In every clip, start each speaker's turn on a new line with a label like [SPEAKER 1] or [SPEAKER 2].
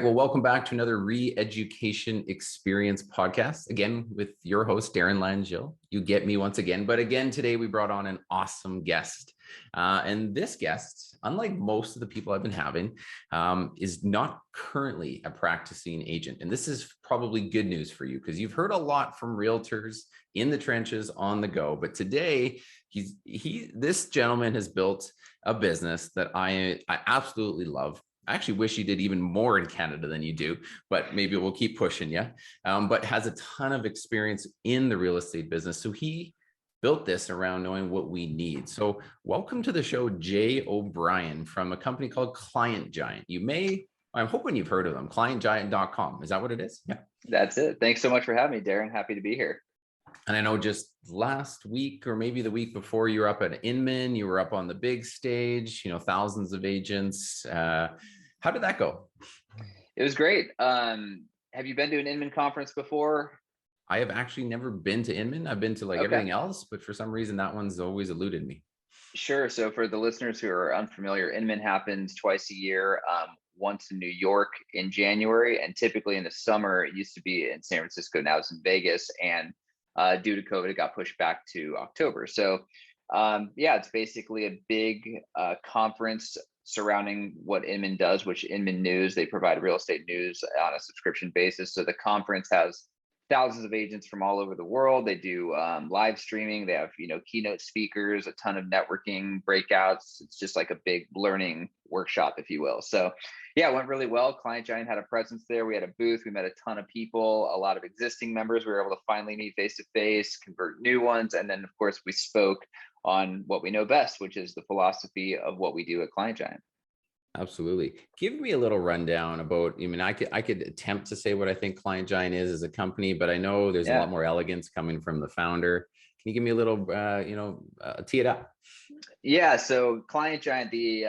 [SPEAKER 1] right. Well, welcome back to another Re-Education Experience podcast. Again, with your host, Darren Langille. You get me once again. But again, today we brought on an awesome guest. And this guest, unlike most of the people I've been having, is not currently a practicing agent. And this is probably good news for you because you've heard a lot from realtors in the trenches on the go. But today, this gentleman has built a business that I absolutely love. I actually wish you did even more in Canada than you do, but maybe we'll keep pushing you. But has a ton of experience in the real estate business. So he built this around knowing what we need. So welcome to the show, Jay O'Brien from a company called Client Giant. I'm hoping you've heard of them, clientgiant.com. Is that what it is?
[SPEAKER 2] Yeah. That's it. Thanks so much for having me, Darren. Happy to be here.
[SPEAKER 1] And I know just last week or maybe the week before, you were up at Inman, you were up on the big stage, thousands of agents. How did that go?
[SPEAKER 2] It was great. Have you been to an Inman conference before?
[SPEAKER 1] I have actually never been to Inman. I've been to everything else, but for some reason that one's always eluded me.
[SPEAKER 2] Sure. So for the listeners who are unfamiliar, Inman happens twice a year, once in New York in January, and typically in the summer. It used to be in San Francisco, now it's in Vegas, and due to COVID, it got pushed back to October. So it's basically a big conference surrounding what Inman does, which Inman News, they provide real estate news on a subscription basis. So the conference has thousands of agents from all over the world. They do live streaming. They have, keynote speakers, a ton of networking breakouts. It's just like a big learning workshop, if you will. So yeah, it went really well. Client Giant had a presence there. We had a booth. We met a ton of people, a lot of existing members. We were able to finally meet face-to-face, convert new ones. And then of course we spoke on what we know best, which is the philosophy of what we do at Client Giant.
[SPEAKER 1] Absolutely. Give me a little rundown about, I could attempt to say what I think Client Giant is as a company, but I know there's a lot more elegance coming from the founder. Can you give me a little, tee it up?
[SPEAKER 2] Yeah. So Client Giant, the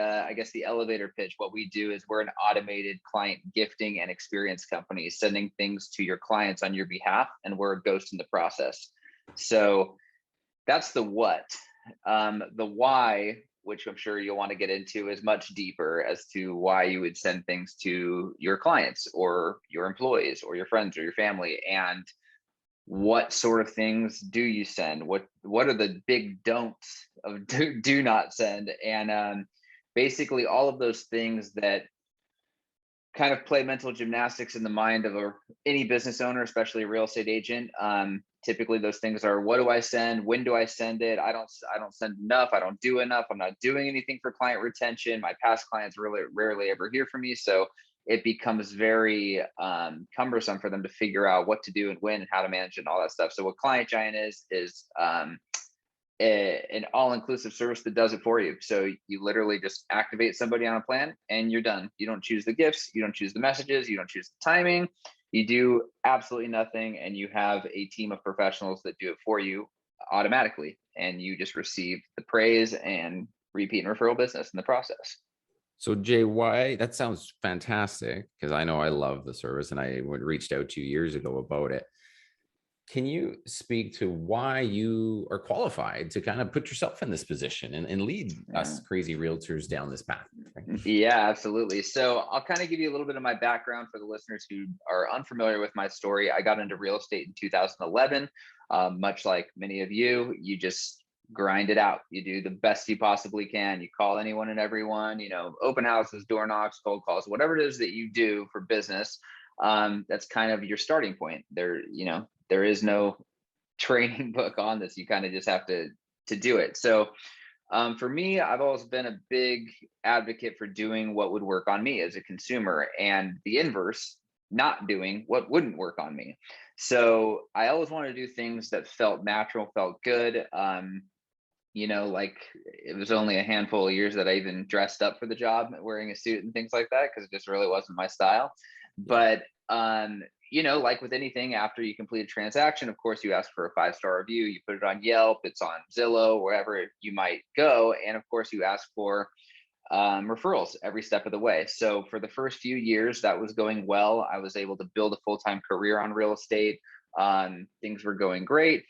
[SPEAKER 2] elevator pitch, what we do is we're an automated client gifting and experience company, sending things to your clients on your behalf, and we're a ghost in the process. So that's the what. The why, which I'm sure you'll want to get into, is much deeper as to why you would send things to your clients or your employees or your friends or your family, and what sort of things do you send? What are the big don'ts of do not send? And basically all of those things that kind of play mental gymnastics in the mind of any business owner, especially a real estate agent. Typically those things are, what do I send? When do I send it? I don't send enough. I don't do enough. I'm not doing anything for client retention. My past clients really rarely ever hear from me. So it becomes very cumbersome for them to figure out what to do and when and how to manage it and all that stuff. So what Client Giant is an all-inclusive service that does it for you. So you literally just activate somebody on a plan and you're done. You don't choose the gifts, you don't choose the messages, you don't choose the timing. You do absolutely nothing, and you have a team of professionals that do it for you automatically, and you just receive the praise and repeat and referral business in the process.
[SPEAKER 1] So Jay, why that sounds fantastic, because I know I love the service and I reached out to you years ago about it. Can you speak to why you are qualified to kind of put yourself in this position and lead us crazy realtors down this path?
[SPEAKER 2] Yeah, absolutely. So I'll kind of give you a little bit of my background for the listeners who are unfamiliar with my story. I got into real estate in 2011. Much like many of you, you just grind it out. You do the best you possibly can. You call anyone and everyone, open houses, door knocks, cold calls, whatever it is that you do for business. That's kind of your starting point. There is no training book on this. You kind of just have to do it. So for me, I've always been a big advocate for doing what would work on me as a consumer, and the inverse, not doing what wouldn't work on me. So I always wanted to do things that felt natural, felt good. Like it was only a handful of years that I even dressed up for the job, wearing a suit and things like that, because it just really wasn't my style. But like with anything, after you complete a transaction, of course, you ask for a 5-star review, you put it on Yelp, it's on Zillow, wherever you might go. And of course, you ask for referrals every step of the way. So for the first few years, that was going well. I was able to build a full-time career on real estate. Things were going great.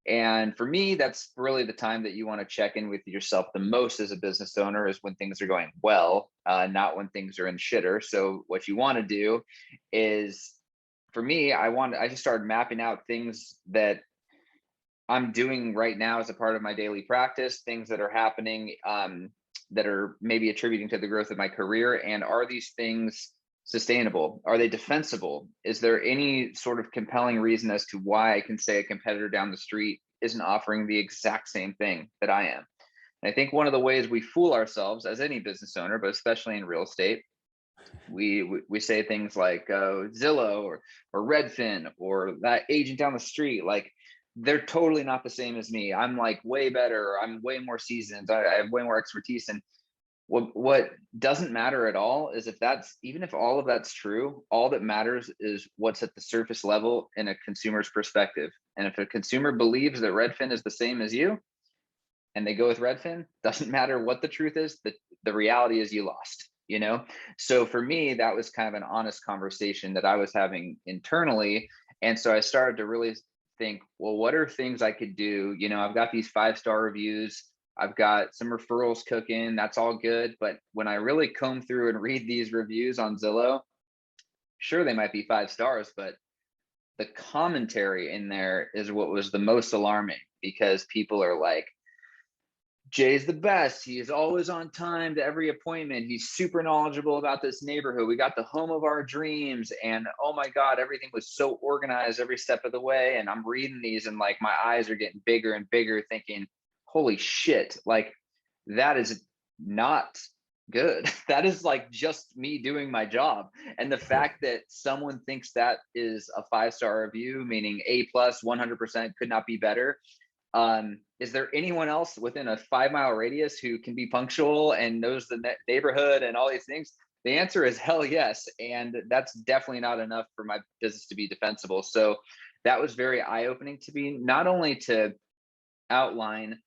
[SPEAKER 2] And for me, that's really the time that you want to check in with yourself the most as a business owner, is when things are going well, not when things are in shitter. So what you want to do is, for me, I just started mapping out things that I'm doing right now as a part of my daily practice, things that are happening, that are maybe attributing to the growth of my career. And are these things sustainable? Are they defensible? Is there any sort of compelling reason as to why I can say a competitor down the street isn't offering the exact same thing that I am? And I think one of the ways we fool ourselves as any business owner, but especially in real estate, we say things like Zillow or Redfin or that agent down the street, like they're totally not the same as me. I'm like way better. I'm way more seasoned. I have way more expertise. And what doesn't matter at all is, even if all of that's true, all that matters is what's at the surface level in a consumer's perspective. And if a consumer believes that Redfin is the same as you and they go with Redfin, doesn't matter what the truth is, the reality is you lost, you know? So for me, that was kind of an honest conversation that I was having internally. And so I started to really think, well, what are things I could do? You know, I've got these 5-star reviews, I've got some referrals cooking, that's all good. But when I really comb through and read these reviews on Zillow, sure, they might be 5 stars, but the commentary in there is what was the most alarming, because people are like, Jay's the best. He is always on time to every appointment. He's super knowledgeable about this neighborhood. We got the home of our dreams. And oh my God, everything was so organized every step of the way. And I'm reading these and like my eyes are getting bigger and bigger, thinking, holy shit, like that is not good. That is like just me doing my job. And the fact that someone thinks that is a 5-star review, meaning A plus, 100% could not be better. Is there anyone else within a 5-mile radius who can be punctual and knows the neighborhood and all these things? The answer is hell yes. And that's definitely not enough for my business to be defensible. So that was very eye-opening to me, not only to outline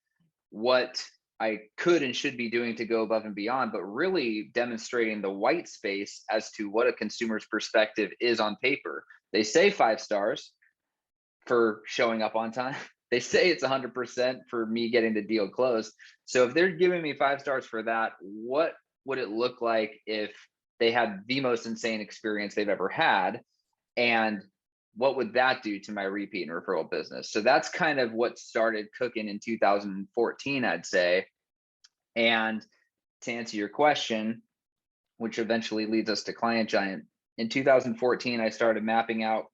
[SPEAKER 2] what I could and should be doing to go above and beyond, but really demonstrating the white space as to what a consumer's perspective is on paper. They say 5 stars for showing up on time. They say it's 100% for me getting the deal closed. So if they're giving me 5 stars for that, what would it look like if they had the most insane experience they've ever had? And what would that do to my repeat and referral business? So that's kind of what started cooking in 2014, I'd say. And to answer your question, which eventually leads us to Client Giant, in 2014, I started mapping out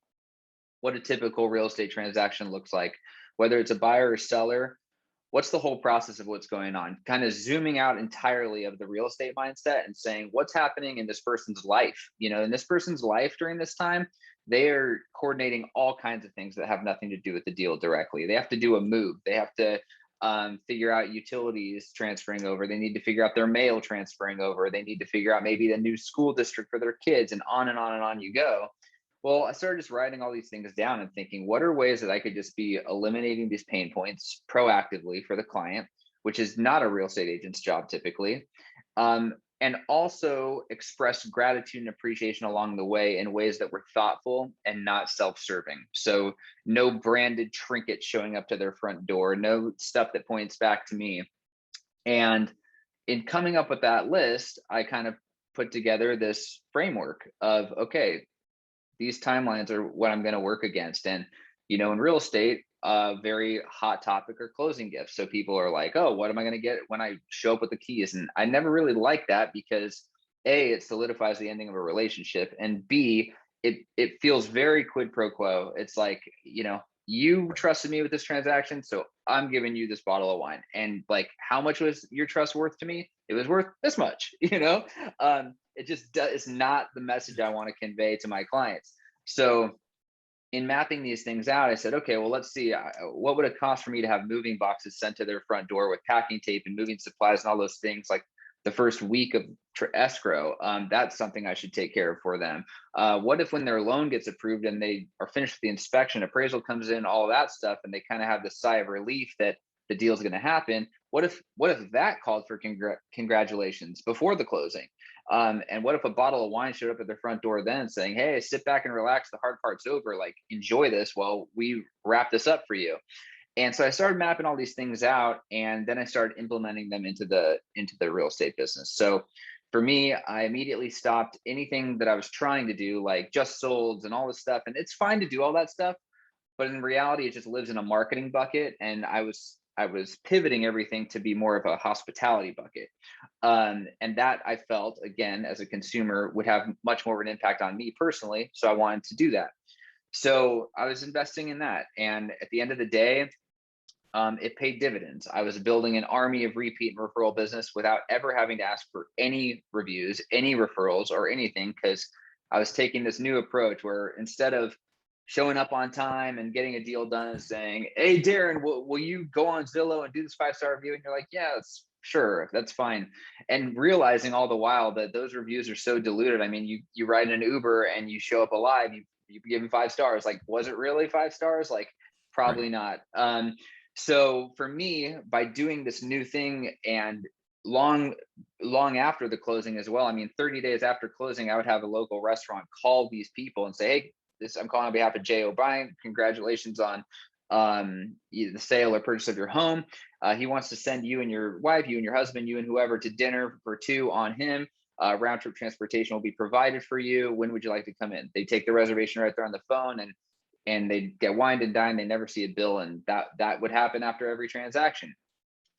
[SPEAKER 2] what a typical real estate transaction looks like, whether it's a buyer or seller. What's the whole process of what's going on? Kind of zooming out entirely of the real estate mindset and saying what's happening in this person's life. You know, in this person's life during this time, they are coordinating all kinds of things that have nothing to do with the deal directly. They have to do a move. They have to figure out utilities transferring over. They need to figure out their mail transferring over. They need to figure out maybe the new school district for their kids, and on and on and on you go. Well, I started just writing all these things down and thinking, what are ways that I could just be eliminating these pain points proactively for the client, which is not a real estate agent's job typically, and also express gratitude and appreciation along the way in ways that were thoughtful and not self-serving. So no branded trinkets showing up to their front door, no stuff that points back to me. And in coming up with that list, I kind of put together this framework of, okay, these timelines are what I'm going to work against. And, you know, in real estate, a very hot topic are closing gifts. So people are like, oh, what am I going to get when I show up with the keys? And I never really liked that because A, it solidifies the ending of a relationship. And B, it feels very quid pro quo. It's like, you know, you trusted me with this transaction, so I'm giving you this bottle of wine. And like, how much was your trust worth to me? It was worth this much, you know? It just is not the message I want to convey to my clients. So in mapping these things out, I said, okay, well, let's see, what would it cost for me to have moving boxes sent to their front door with packing tape and moving supplies and all those things, like the first week of escrow? That's something I should take care of for them. What if when their loan gets approved and they are finished with the inspection, appraisal comes in, all that stuff, and they kind of have this sigh of relief that the deal is going to happen? What if that called for congratulations before the closing? And what if a bottle of wine showed up at their front door then saying, hey, sit back and relax, the hard part's over, like enjoy this while we wrap this up for you? And so I started mapping all these things out, and then I started implementing them into the real estate business. So for me, I immediately stopped anything that I was trying to do, like just solds and all this stuff. And it's fine to do all that stuff, but in reality, it just lives in a marketing bucket. And I was pivoting everything to be more of a hospitality bucket. And that I felt, again, as a consumer, would have much more of an impact on me personally. So I wanted to do that. So I was investing in that. And at the end of the day, it paid dividends. I was building an army of repeat and referral business without ever having to ask for any reviews, any referrals, or anything, because I was taking this new approach where instead of showing up on time and getting a deal done and saying, "Hey, Darren, will you go on Zillow and do this 5-star review?" And you're like, "Yeah, sure, that's fine." And realizing all the while that those reviews are so diluted. I mean, you ride an Uber and you show up alive, you give them 5 stars. Like, was it really 5 stars? Like,
[SPEAKER 1] Right.
[SPEAKER 2] probably not. So for me, by doing this new thing, and long after the closing as well, I mean, 30 days after closing, I would have a local restaurant call these people and say, "Hey, I'm calling on behalf of Jay O'Brien. Congratulations on the sale or purchase of your home. He wants to send you and your wife, you and your husband, you and whoever, to dinner for two on him. Round trip transportation will be provided for you. When would you like to come in?" They take the reservation right there on the phone, and they get wined and dined. They never see a bill, and that would happen after every transaction.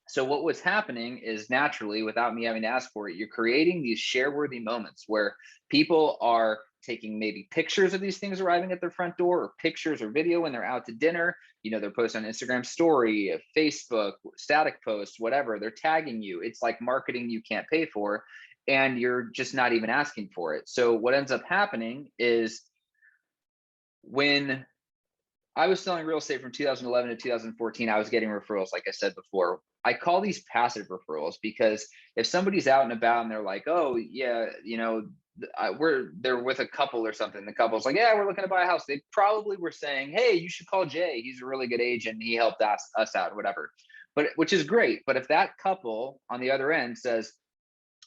[SPEAKER 2] So what was happening is, naturally, without me having to ask for it, you're creating these share-worthy moments where people are taking maybe pictures of these things arriving at their front door, or pictures or video when they're out to dinner. They're posting on Instagram story, Facebook, static posts, whatever. They're tagging you. It's like marketing you can't pay for, and you're just not even asking for it. So what ends up happening is, when I was selling real estate from 2011 to 2014, I was getting referrals, like I said before. I call these passive referrals because if somebody's out and about and they're like, "Oh yeah, they're with a couple or something," the couple's like, "Yeah, we're looking to buy a house," they probably were saying, "Hey, you should call Jay. He's a really good agent. He helped us out," whatever. But which is great. But if that couple on the other end says,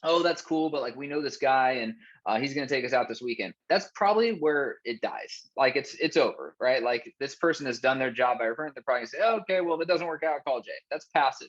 [SPEAKER 2] "Oh, that's cool, but like, we know this guy, and he's going to take us out this weekend," that's probably where it dies. Like, it's over, right? Like, this person has done their job by referring. They're probably going to say, "Oh, okay, well, if it doesn't work out, call Jay." That's passive.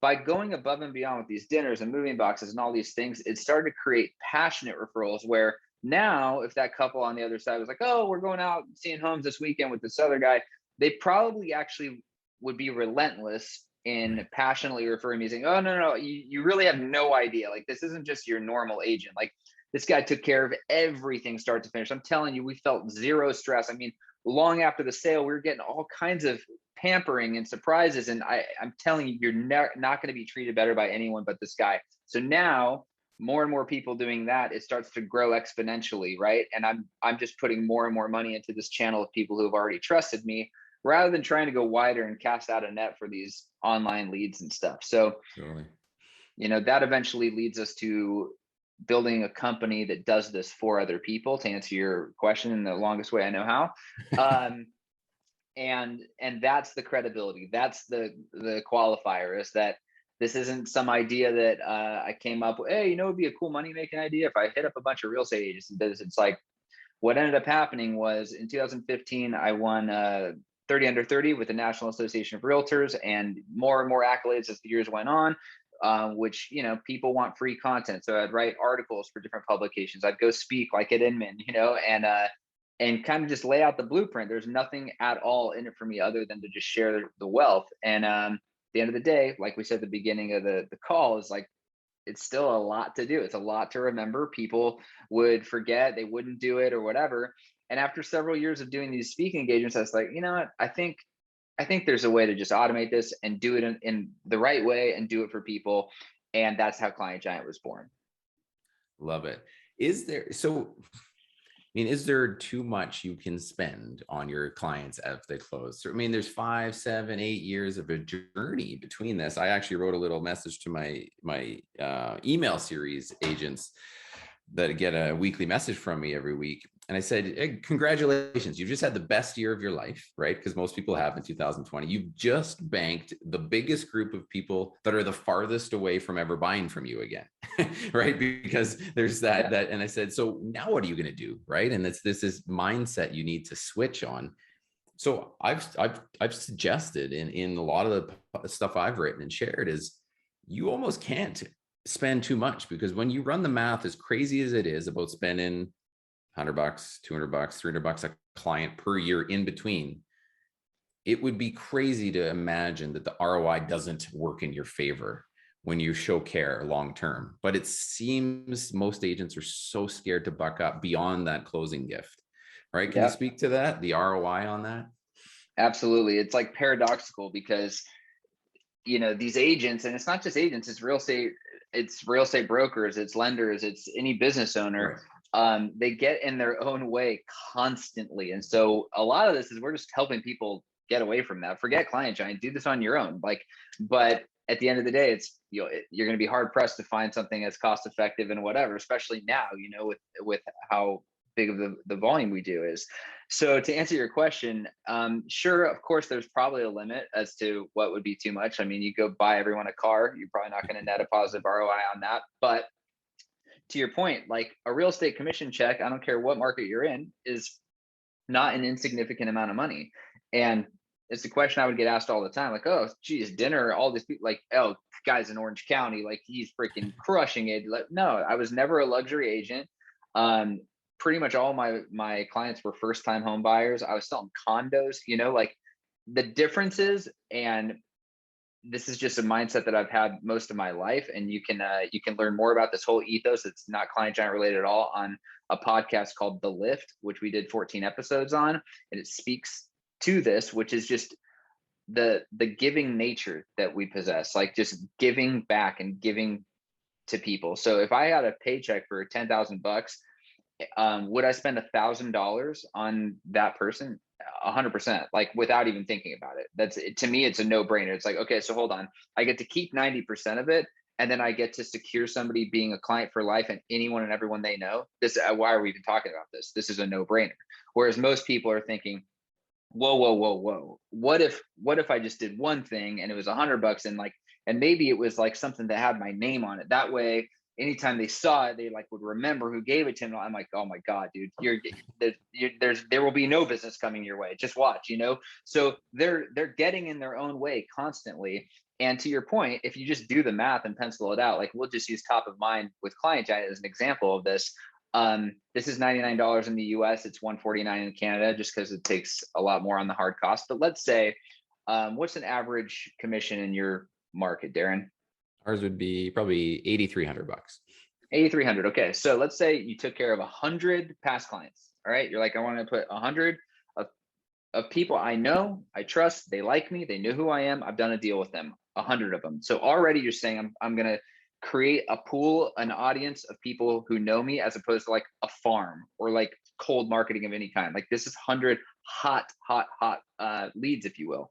[SPEAKER 2] By going above and beyond with these dinners and moving boxes and all these things, it started to create passionate referrals, where now if that couple on the other side was like, "Oh, we're going out seeing homes this weekend with this other guy," they probably actually would be relentless in
[SPEAKER 1] Right.
[SPEAKER 2] passionately referring me, saying, "Oh, no, no, you really have no idea. Like, this isn't just your normal agent. Like, this guy took care of everything start to finish. I'm telling you, we felt zero stress." I mean, long after the sale, we were getting all kinds of pampering and surprises. And I'm telling you, you're not going to be treated better by anyone but this guy. So now, more and more people doing that, it starts to grow exponentially, right? And I'm just putting more and more money into this channel of people who have already trusted me, rather than trying to go wider and cast out a net for these online leads and stuff. So,
[SPEAKER 1] Totally.
[SPEAKER 2] that eventually leads us to building a company that does this for other people, to answer your question in the longest way I know how. Um, and that's the credibility. That's the qualifier, is that this isn't some idea that I came up with. "Hey, it'd be a cool money making idea if I hit up a bunch of real estate agents and did this." It's like, what ended up happening was, in 2015, I won 30 under 30 with the National Association of Realtors, and more accolades as the years went on. Which, people want free content, so I'd write articles for different publications. I'd go speak, like at Inman, and kind of just lay out the blueprint. There's nothing at all in it for me other than to just share the wealth. And at the end of the day, like we said at the beginning of the call, is like, it's still a lot to do. It's a lot to remember. People would forget, they wouldn't do it or whatever. And after several years of doing these speaking engagements, I was like, you know what? I think there's a way to just automate this and do it in the right way and do it for people. And that's how Client Giant was born.
[SPEAKER 1] Love it. Is there too much you can spend on your clients as they close? So, there's 5, 7, 8 years of a journey between this. I actually wrote a little message to my email series agents that get a weekly message from me every week. And I said, "Hey, congratulations. You've just had the best year of your life," right? Because most people have in 2020. You've just banked the biggest group of people that are the farthest away from ever buying from you again, right? Because there's that. And I said, "So now what are you going to do?" Right? And this is mindset you need to switch on. So I've suggested in a lot of the stuff I've written and shared is you almost can't spend too much, because when you run the math, as crazy as it is about spending $100, $200, $300 a client per year in between, it would be crazy to imagine that the ROI doesn't work in your favor when you show care long term. But it seems most agents are so scared to buck up beyond that closing gift, right? Can you
[SPEAKER 2] Yeah,
[SPEAKER 1] speak to that, the ROI on that?
[SPEAKER 2] absolutely. It's like paradoxical because, these agents, and it's not just agents, it's real estate brokers, it's lenders, it's any business owner.
[SPEAKER 1] Right.
[SPEAKER 2] They get in their own way constantly. And so a lot of this is we're just helping people get away from that. Forget client giant, do this on your own. But at the end of the day, it's, you're going to be hard pressed to find something as cost effective and whatever, especially now, with how big of the volume we do is. So to answer your question, sure, of course, there's probably a limit as to what would be too much. I mean, you go buy everyone a car, you're probably not going to net a positive ROI on that. But to your point, like a real estate commission check, I don't care what market you're in, is not an insignificant amount of money. And it's a question I would get asked all the time, like, oh, geez, dinner, all these people, like, oh, guy's in Orange County, like he's freaking crushing it. Like, no, I was never a luxury agent. Um, Pretty much all my clients were first time home buyers. I was selling condos, like the differences, and this is just a mindset that I've had most of my life. And you can learn more about this whole ethos. It's not client giant related at all on a podcast called The Lift, which we did 14 episodes on, and it speaks to this, which is just the giving nature that we possess, like just giving back and giving to people. So if I had a paycheck for 10,000 bucks, would I spend $1,000 on that person? 100%, like without even thinking about it. That's it. To me, it's a no-brainer. It's like, okay, so hold on, I get to keep 90% of it, and then I get to secure somebody being a client for life and anyone and everyone they know. This, why are we even talking about this? This is a no-brainer. Whereas most people are thinking, whoa, whoa, whoa, whoa. What if I just did one thing and it was $100 and maybe it was like something that had my name on it. That way, anytime they saw it, they like would remember who gave it to them. I'm like, oh my God, dude, there will be no business coming your way. Just watch, So they're getting in their own way constantly. And to your point, if you just do the math and pencil it out, like we'll just use top of mind with client giant as an example of this. This is $99 in the US. It's $149 in Canada, just because it takes a lot more on the hard cost. But let's say, what's an average commission in your market, Darren?
[SPEAKER 1] Ours would be probably 8,300 bucks.
[SPEAKER 2] 8,300. Okay. So let's say you took care of 100 past clients. All right. You're like, I want to put 100 of people I know, I trust, they like me, they know who I am, I've done a deal with them, 100 of them. So already you're saying I'm going to create a pool, an audience of people who know me, as opposed to like a farm or like cold marketing of any kind. Like this is 100 hot leads, if you will.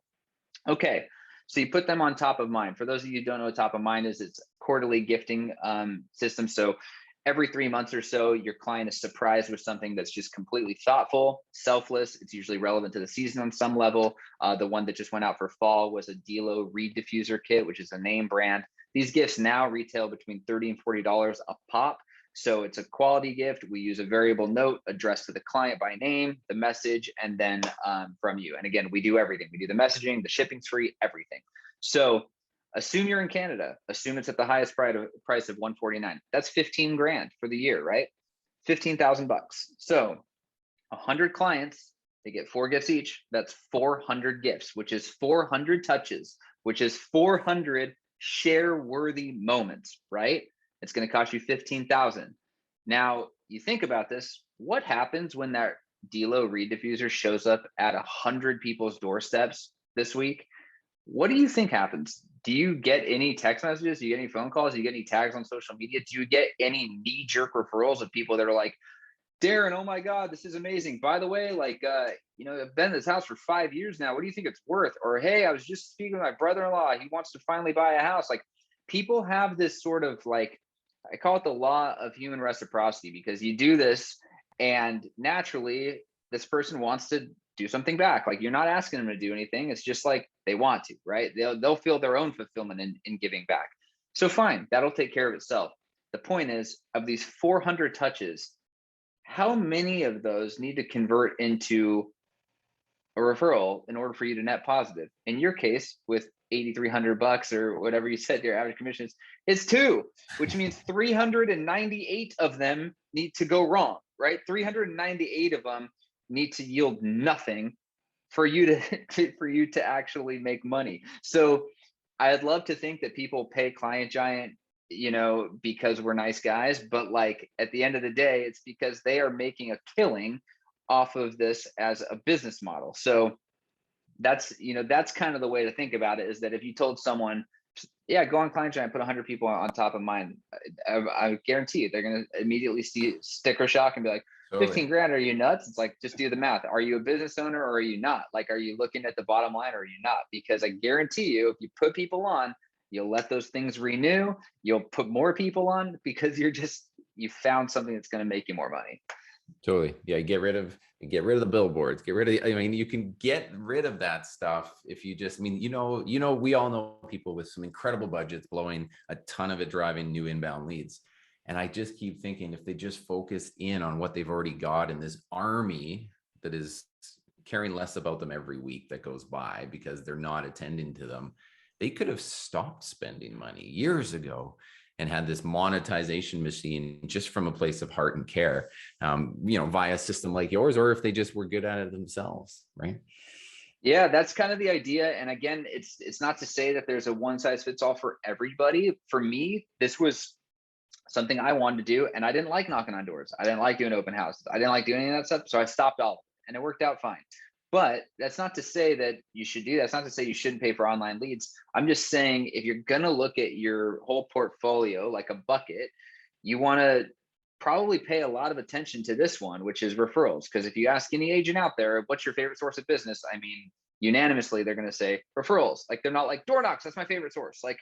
[SPEAKER 2] Okay. So you put them on top of mind. For those of you who don't know what top of mind is, it's quarterly gifting system. So every 3 months or so, your client is surprised with something that's just completely thoughtful, selfless. It's usually relevant to the season on some level. The one that just went out for fall was a Delo Reed diffuser kit, which is a name brand. These gifts now retail between $30 and $40 a pop. So it's a quality gift. We use a variable note addressed to the client by name, the message, and then from you. And again, we do everything. We do the messaging, the shipping's free, everything. So assume you're in Canada. Assume it's at the highest price of $149. That's 15 grand for the year, right? 15,000 bucks. So 100 clients, they get 4 gifts each. That's 400 gifts, which is 400 touches, which is 400 share-worthy moments, right? It's going to cost you 15,000. Now, you think about this, what happens when that Delo Reed diffuser shows up at 100 people's doorsteps this week? What do you think happens? Do you get any text messages? Do you get any phone calls? Do you get any tags on social media? Do you get any knee-jerk referrals of people that are like, Darren, oh my God, this is amazing. By the way, I've been in this house for 5 years now. What do you think it's worth? Or, hey, I was just speaking with my brother-in-law. He wants to finally buy a house. Like, people have this sort of like, I call it the law of human reciprocity, because you do this and naturally this person wants to do something back. Like, you're not asking them to do anything. It's just like they want to, right? They'll feel their own fulfillment in giving back. So fine, that'll take care of itself. The point is, of these 400 touches, how many of those need to convert into a referral in order for you to net positive. In your case, with $8,300 or whatever you said your average commission is, it's two, which means 398 of them need to go wrong, right? 398 of them need to yield nothing for you for you to actually make money. So I'd love to think that people pay Client Giant, because we're nice guys, but like at the end of the day, it's because they are making a killing off of this as a business model. So that's kind of the way to think about it, is that if you told someone, yeah, go on Client Giant, put 100 people on top of mine, I guarantee you they're going to immediately see sticker shock and be like,
[SPEAKER 1] Totally.
[SPEAKER 2] 15 grand, are you nuts? It's like, just do the math. Are you a business owner or are you not? Like, are you looking at the bottom line or are you not? Because I guarantee you, if you put people on, you'll let those things renew. You'll put more people on because you found something that's going to make you more money.
[SPEAKER 1] Totally. Yeah. Get rid of the billboards, you can get rid of that stuff if you just, we all know people with some incredible budgets blowing a ton of it, driving new inbound leads. And I just keep thinking, if they just focused in on what they've already got in this army that is caring less about them every week that goes by because they're not attending to them, they could have stopped spending money years ago and had this monetization machine just from a place of heart and care, via a system like yours, or if they just were good at it themselves, right?
[SPEAKER 2] Yeah, that's kind of the idea. And again, it's not to say that there's a one size fits all for everybody. For me, this was something I wanted to do, and I didn't like knocking on doors. I didn't like doing open houses. I didn't like doing any of that stuff. So I stopped all of it, and it worked out fine. But that's not to say that you should do that. That's not to say you shouldn't pay for online leads. I'm just saying, if you're going to look at your whole portfolio like a bucket, you want to probably pay a lot of attention to this one, which is referrals. Because if you ask any agent out there, what's your favorite source of business? I mean, unanimously, they're going to say referrals. Like, they're not like door knocks. That's my favorite source. Like,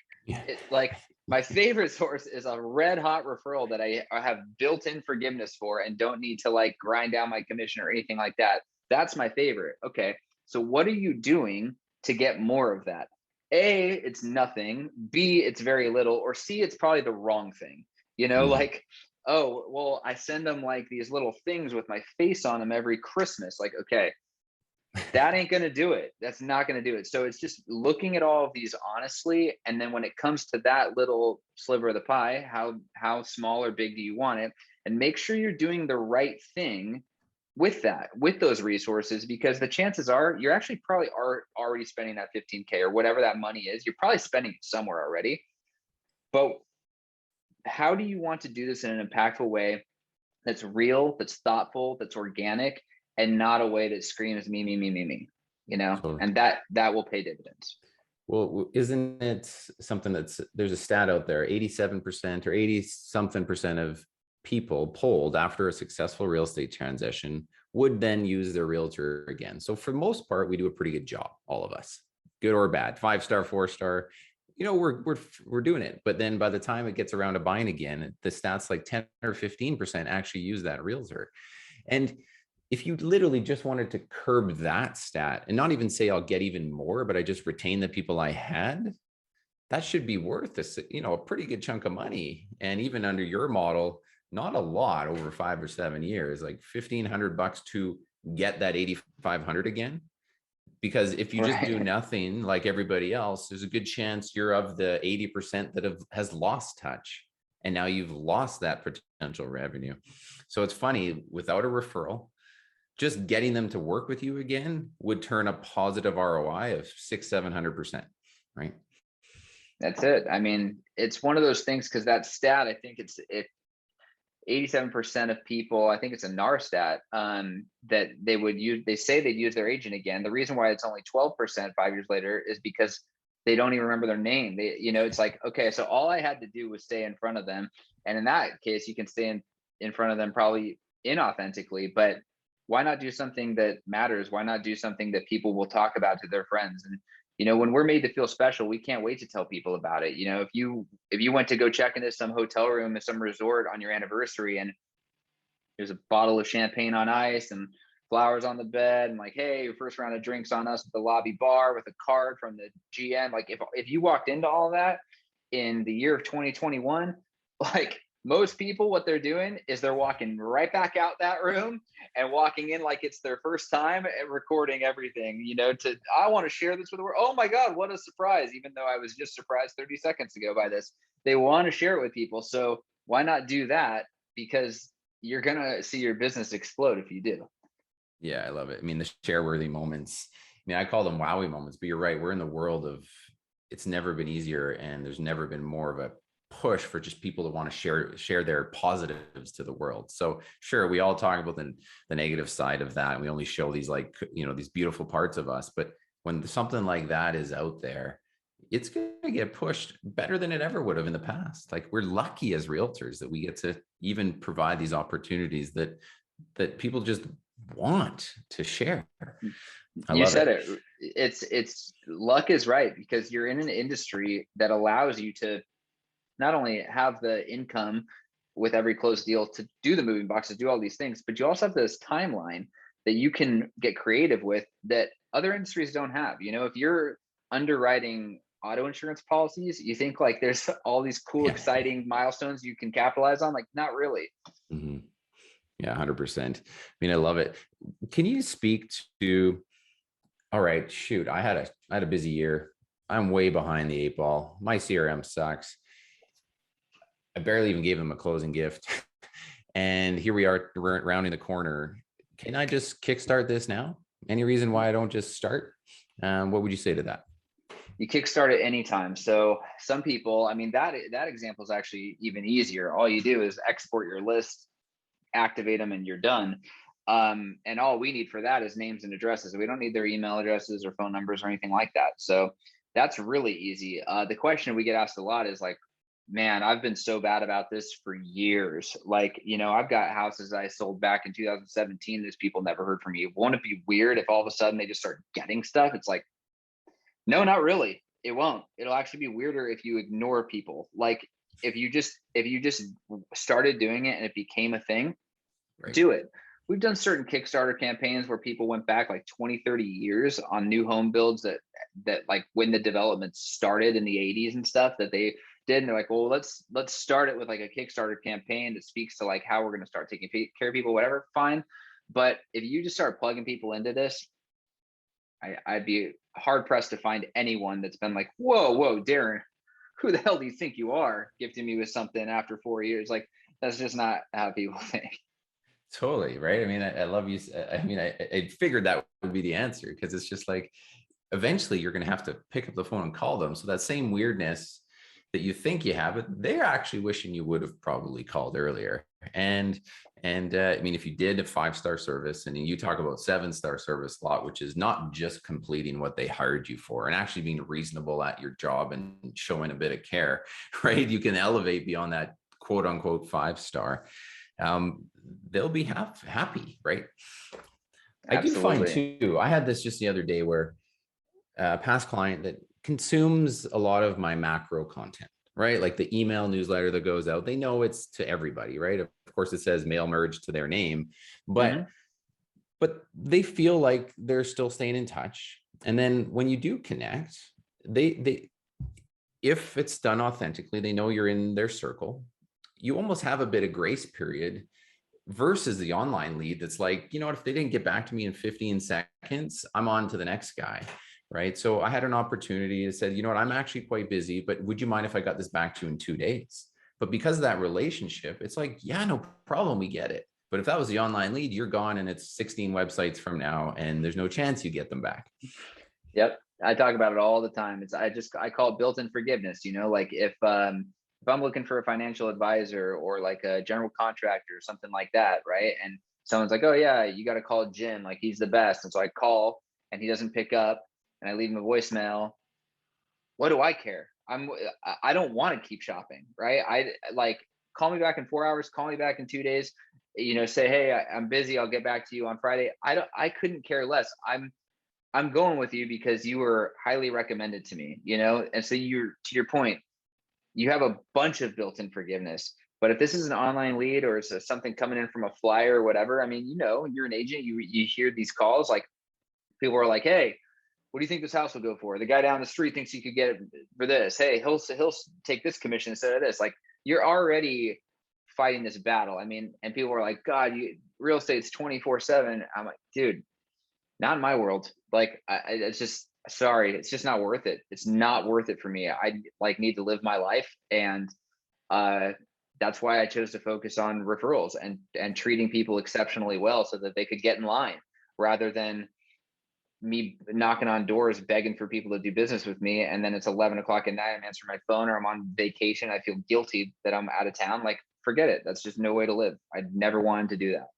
[SPEAKER 2] my favorite source is a red hot referral that I have built-in forgiveness for and don't need to like grind down my commission or anything like that. That's my favorite. Okay. So what are you doing to get more of that? A, it's nothing. B, it's very little. Or C, it's probably the wrong thing. Like, oh, well, I send them like these little things with my face on them every Christmas. Like, okay, that ain't going to do it. That's not going to do it. So it's just looking at all of these honestly. And then when it comes to that little sliver of the pie, how small or big do you want it? And make sure you're doing the right thing with those resources, because the chances are you're actually probably are already spending that 15K or whatever that money is. You're probably spending it somewhere already. But how do you want to do this in an impactful way that's real, that's thoughtful, that's organic, and not a way that screams me, me, me, me, me,
[SPEAKER 1] Totally.
[SPEAKER 2] and that will pay dividends.
[SPEAKER 1] Well, isn't it something there's a stat out there, 87% or 80 something percent of people polled after a successful real estate transition would then use their realtor again. So for the most part, we do a pretty good job, all of us, good or bad, 5-star, 4-star, we're doing it. But then by the time it gets around to buying again, the stats like 10 or 15% actually use that realtor. And if you literally just wanted to curb that stat and not even say I'll get even more, but I just retain the people I had, that should be worth a pretty good chunk of money. And even under your model, not a lot over 5 or 7 years, like $1,500 to get that 8,500 again. Because if you just do nothing like everybody else, there's a good chance you're of the 80% that has lost touch. And now you've lost that potential revenue. So it's funny, without a referral, just getting them to work with you again would turn a positive ROI of 600-700%, right?
[SPEAKER 2] That's it. I mean, it's one of those things, because that stat, I think it's 87% of people, I think it's a NAR stat, that they say they'd use their agent again. The reason why it's only 12% 5 years later is because they don't even remember their name. It's like, okay, so all I had to do was stay in front of them. And in that case, you can stay in front of them probably inauthentically, but why not do something that matters? Why not do something that people will talk about to their friends? And when we're made to feel special, we can't wait to tell people about it. If you went to go check into some hotel room at some resort on your anniversary, and there's a bottle of champagne on ice and flowers on the bed, and like, hey, your first round of drinks on us at the lobby bar with a card from the GM. Like, if you walked into all that in the year of 2021, like, Most people, what they're doing is they're walking right back out that room and walking in like it's their first time and recording everything, I want to share this with the world. Oh my God, what a surprise. Even though I was just surprised 30 seconds ago by this, they want to share it with people. So why not do that? Because you're going to see your business explode if you do.
[SPEAKER 1] Yeah, I love it. I mean, the share worthy moments, I call them wowie moments, but you're right. We're in the world of, it's never been easier, and there's never been more of a push for just people to want to share their positives to the world. So sure, we all talk about the negative side of that, and we only show these, like, these beautiful parts of us. But when something like that is out there, it's going to get pushed better than it ever would have in the past. Like, we're lucky as realtors that we get to even provide these opportunities that people just want to share. I
[SPEAKER 2] You
[SPEAKER 1] love
[SPEAKER 2] said
[SPEAKER 1] it.
[SPEAKER 2] it. It's luck is right, because you're in an industry that allows you to not only have the income with every closed deal to do the moving boxes, do all these things, but you also have this timeline that you can get creative with that other industries don't have. If you're underwriting auto insurance policies, you think like there's all these cool,
[SPEAKER 1] Yeah.
[SPEAKER 2] exciting milestones you can capitalize on. Like, not really.
[SPEAKER 1] Mm-hmm. Yeah, 100%. I mean, I love it. Can you speak to, all right, shoot, I had a busy year. I'm way behind the eight ball. My CRM sucks. I barely even gave him a closing gift. And here we are rounding the corner. Can I just kickstart this now? Any reason why I don't just start? What would you say to that?
[SPEAKER 2] You kickstart it anytime. So some people, I mean, that example is actually even easier. All you do is export your list, activate them, and you're done. And all we need for that is names and addresses. We don't need their email addresses or phone numbers or anything like that. So that's really easy. The question we get asked a lot is like, man, I've been so bad about this for years. Like, I've got houses I sold back in 2017. These people never heard from me. Won't it be weird if all of a sudden they just start getting stuff? It's like, no, not really. It won't. It'll actually be weirder if you ignore people. Like, if you just started doing it and it became a thing,
[SPEAKER 1] Right.
[SPEAKER 2] do it. We've done certain Kickstarter campaigns where people went back like 20, 30 years on new home builds that like when the development started in the 80s and stuff that they did. And they're like, well, let's start it with like a Kickstarter campaign that speaks to like how we're going to start taking care of people, whatever, fine. But if you just start plugging people into this, I'd be hard pressed to find anyone that's been like, whoa, Darren, who the hell do you think you are, gifting me with something after 4 years? Like, that's just not how people think.
[SPEAKER 1] Totally. Right. I mean, I love you. I mean, I figured that would be the answer, because it's just like, eventually you're going to have to pick up the phone and call them. So that same weirdness that you think you have, it, they're actually wishing you would have probably called earlier. And I mean, if you did a 5-star service, and you talk about 7-star service a lot, which is not just completing what they hired you for and actually being reasonable at your job and showing a bit of care, right? You can elevate beyond that quote unquote 5-star. They'll be happy, right? I do find
[SPEAKER 2] Absolutely.
[SPEAKER 1] too, I had this just the other day where a past client that consumes a lot of my macro content, right? Like the email newsletter that goes out, they know it's to everybody, right? Of course, it says mail merge to their name,
[SPEAKER 2] Mm-hmm.
[SPEAKER 1] but they feel like they're still staying in touch. And then when you do connect, they if it's done authentically, they know you're in their circle. You almost have a bit of grace period versus the online lead that's like, you know what, if they didn't get back to me in 15 seconds, I'm on to the next guy. Right. So I had an opportunity to say, you know what, I'm actually quite busy, but would you mind if I got this back to you in 2 days? But because of that relationship, it's like, yeah, no problem. We get it. But if that was the online lead, you're gone and it's 16 websites from now and there's no chance you get them back.
[SPEAKER 2] Yep. I talk about it all the time. I call it built-in forgiveness. Like if I'm looking for a financial advisor or like a general contractor or something like that, right? And someone's like, oh yeah, you got to call Jim, like he's the best. And so I call and he doesn't pick up and I leave him a voicemail. What do I care? I don't want to keep shopping, right? I like, call me back in 4 hours, call me back in 2 days, say, hey, I'm busy. I'll get back to you on Friday. I couldn't care less. I'm going with you because you were highly recommended to me, And so to your point, you have a bunch of built-in forgiveness. But if this is an online lead or it's something coming in from a flyer or whatever, I mean, you're an agent, you hear these calls, like people are like, hey, what do you think this house will go for? The guy down the street thinks he could get it for this. Hey, he'll take this commission instead of this. Like, you're already fighting this battle. I mean, and people are like, God, real estate's 24/7. I'm like, dude, not in my world. Like, it's just, sorry, it's just not worth it. It's not worth it for me. I like need to live my life. And uh, that's why I chose to focus on referrals and treating people exceptionally well so that they could get in line, rather than me knocking on doors begging for people to do business with me, and then it's 11 o'clock at night, I'm answering my phone, or I'm on vacation, I feel guilty that I'm out of town. Like, forget it. That's just no way to live. I never wanted to do that.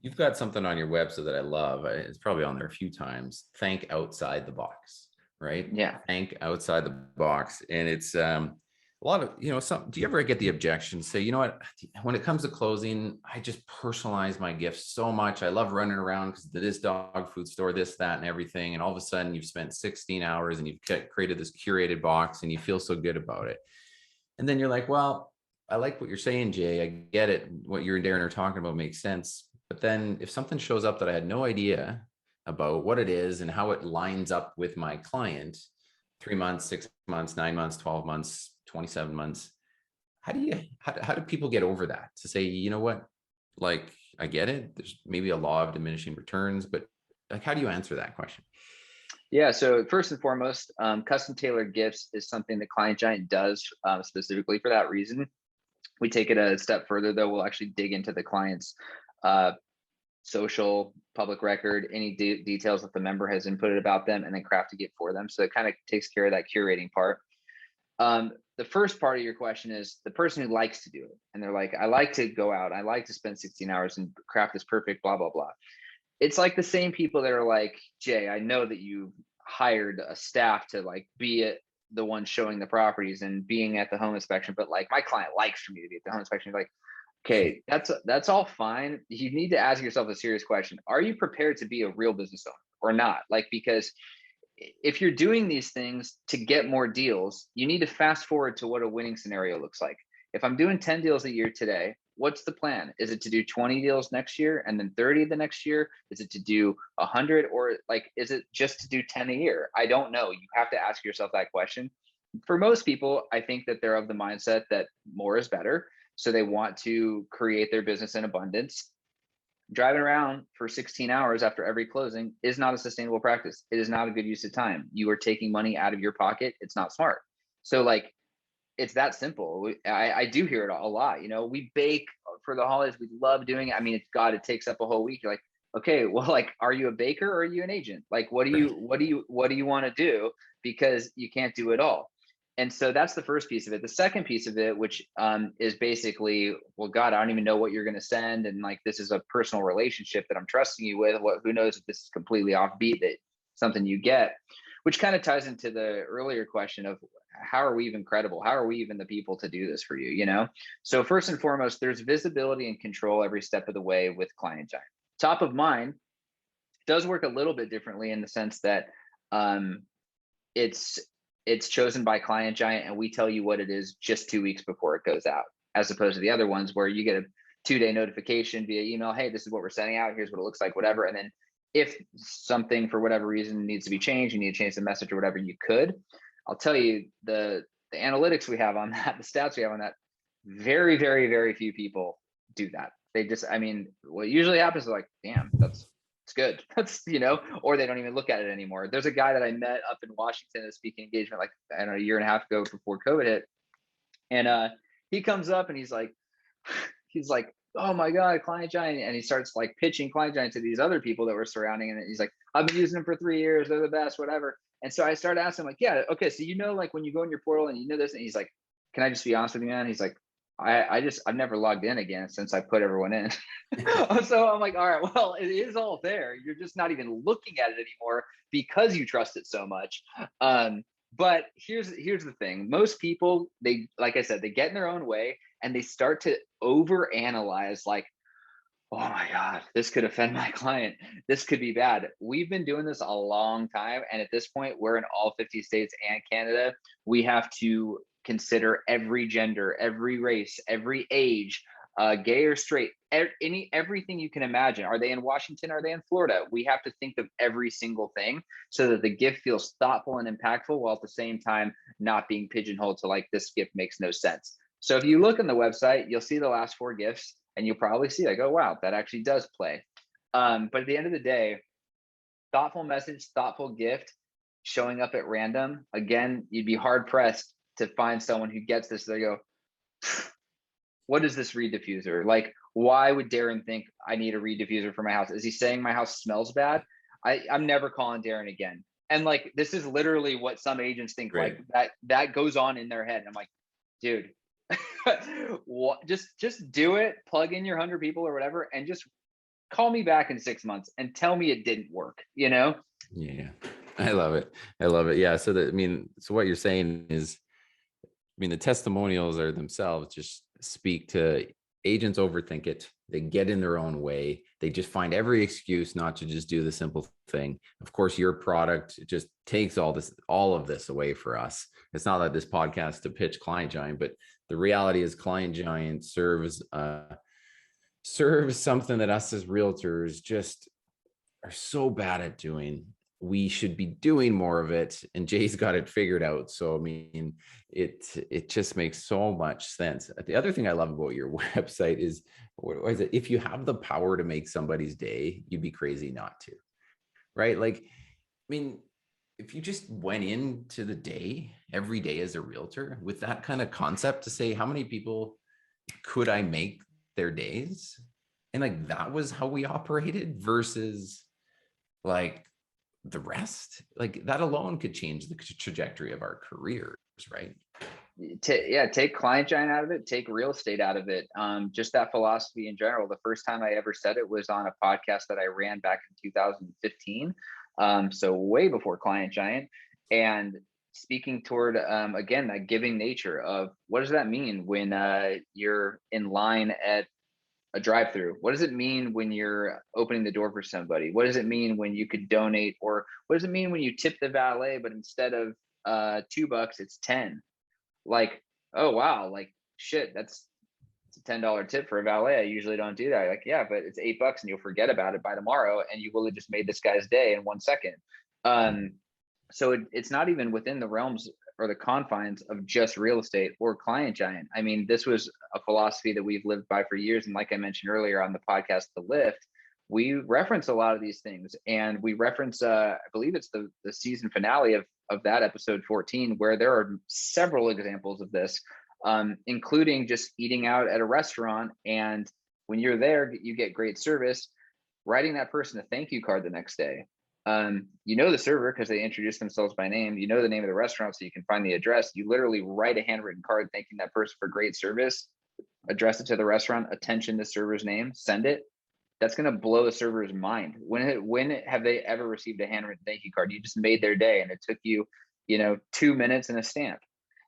[SPEAKER 1] You've got something on your website that I love. It's probably on there a few times. Think outside the box, right?
[SPEAKER 2] Yeah.
[SPEAKER 1] Think outside the box. And it's a lot of, do you ever get the objection, say, you know what, when it comes to closing, I just personalize my gifts so much. I love running around because this dog food store, this, that, and everything. And all of a sudden you've spent 16 hours and you've created this curated box and you feel so good about it. And then you're like, well, I like what you're saying, Jay. I get it. What you and Darren are talking about makes sense. But then if something shows up that I had no idea about what it is and how it lines up with my client, 3 months, 6 months, 9 months, 12 months, 27 months, how do people get over that, to say, you know what, like, I get it. There's maybe a law of diminishing returns, but like, how do you answer that question?
[SPEAKER 2] Yeah. So first and foremost, custom tailored gifts is something that Client Giant does specifically for that reason. We take it a step further, though. We'll actually dig into the client's uh, social, public record, any details that the member has inputted about them, and then craft a gift for them. So it kind of takes care of that curating part. The first part of your question is the person who likes to do it, and they're like, I like to go out, I like to spend 16 hours and craft this perfect blah blah blah. It's like the same people that are like, Jay, I know that you hired a staff to like be the one showing the properties and being at the home inspection, but like my client likes for me to be at the home inspection. Like, okay, that's all fine. You need to ask yourself a serious question. Are you prepared to be a real business owner or not? Like, because if you're doing these things to get more deals, you need to fast forward to what a winning scenario looks like. If I'm doing 10 deals a year today, what's the plan? Is it to do 20 deals next year and then 30 the next year? Is it to do 100, or like, is it just to do 10 a year? I don't know. You have to ask yourself that question. For most people, I think that they're of the mindset that more is better. So they want to create their business in abundance. Driving around for 16 hours after every closing is not a sustainable practice. It is not a good use of time. You are taking money out of your pocket. It's not smart. So like, it's that simple. I do hear it a lot. We bake for the holidays. We love doing it. I mean, it takes up a whole week. You're like, okay, well, like, are you a baker or are you an agent? Like, what do you want to do? Because you can't do it all. And so that's the first piece of it. The second piece of it, which is basically, well, God, I don't even know what you're going to send. And like, this is a personal relationship that I'm trusting you with. Who knows if this is completely offbeat, that something you get, which kind of ties into the earlier question of how are we even credible? How are we even the people to do this for you? So first and foremost, there's visibility and control every step of the way with Client Giant. Top of mind does work a little bit differently in the sense that it's chosen by Client Giant, and we tell you what it is just 2 weeks before it goes out, as opposed to the other ones where you get a 2-day notification via email. Hey, this is what we're sending out. Here's what it looks like, whatever. And then if something for whatever reason needs to be changed, you need to change the message or whatever, you could. I'll tell you, the analytics we have on that, the stats we have on that, very, very, very few people do that. They just, I mean, what usually happens is like, damn, it's good. That's, or they don't even look at it anymore. There's a guy that I met up in Washington at a speaking engagement, like, I don't know, a year and a half ago before COVID hit. And he comes up and he's like, oh my God, Client Giant. And he starts like pitching Client Giant to these other people that were surrounding. And he's like, I've been using them for 3 years. They're the best, whatever. And so I started asking him, like, yeah, okay. So, like when you go in your portal and you know this, and he's like, can I just be honest with you, man? He's like, I've never logged in again since I put everyone in. So I'm like, all right, well, it is all there. You're just not even looking at it anymore because you trust it so much. But here's the thing. Most people, they, like I said, they get in their own way and they start to overanalyze, like, oh my God, this could offend my client. This could be bad. We've been doing this a long time. And at this point, we're in all 50 states and Canada. We have to consider every gender, every race, every age, gay or straight, everything you can imagine. Are they in Washington? Are they in Florida? We have to think of every single thing so that the gift feels thoughtful and impactful, while at the same time not being pigeonholed to like, this gift makes no sense. So if you look on the website, you'll see the last 4 gifts and you'll probably see like, oh, wow, that actually does play. But at the end of the day, thoughtful message, thoughtful gift, showing up at random. Again, you'd be hard pressed to find someone who gets this. They go, what is this reed diffuser? Like, why would Darren think I need a reed diffuser for my house? Is he saying my house smells bad? I'm never calling Darren again. And like, this is literally what some agents think,
[SPEAKER 1] Right.
[SPEAKER 2] like that goes on in their head. I'm like, dude, what, just do it, plug in your 100 people or whatever, and just call me back in 6 months and tell me it didn't work, you know?
[SPEAKER 1] Yeah. I love it. I love it. Yeah. So so what you're saying is, the testimonials are themselves just speak to agents overthink it. They get in their own way. They just find every excuse not to just do the simple thing. Of course, your product just takes all of this away for us. It's not that this podcast to pitch Client Giant, but the reality is Client Giant serves something that us as realtors just are so bad at doing. We should be doing more of it, and Jay's got it figured out. So it just makes so much sense. The other thing I love about your website is, what is it? If you have the power to make somebody's day, you'd be crazy not to, right? Like, if you just went into the day every day as a realtor with that kind of concept to say, how many people could I make their days? And like, that was how we operated versus like the rest, like that alone could change the trajectory of our careers, right?
[SPEAKER 2] Take Client Giant out of it, take real estate out of it. Just that philosophy in general. The first time I ever said it was on a podcast that I ran back in 2015. So way before Client Giant, and speaking toward, again, that giving nature of what does that mean when you're in line at a drive-through? What does it mean when you're opening the door for somebody? What does it mean when you could donate? Or what does it mean when you tip the valet, but instead of $2, it's 10? Like, oh wow, like shit, it's a $10 tip for a valet. I usually don't do that. Like, yeah, but it's $8 and you'll forget about it by tomorrow, and you will have just made this guy's day in 1 second. So it's not even within the realms or the confines of just real estate or Client Giant. This was a philosophy that we've lived by for years. And like I mentioned earlier on the podcast, The Lift, we reference a lot of these things. And we reference, I believe it's the season finale of that episode 14, where there are several examples of this, including just eating out at a restaurant. And when you're there, you get great service, writing that person a thank you card the next day. The server because they introduce themselves by name. You know the name of the restaurant, so you can find the address. You literally write a handwritten card thanking that person for great service, address it to the restaurant, attention the server's name, send it. That's going to blow the server's mind. When have they ever received a handwritten thank you card? You just made their day, and it took you, 2 minutes and a stamp.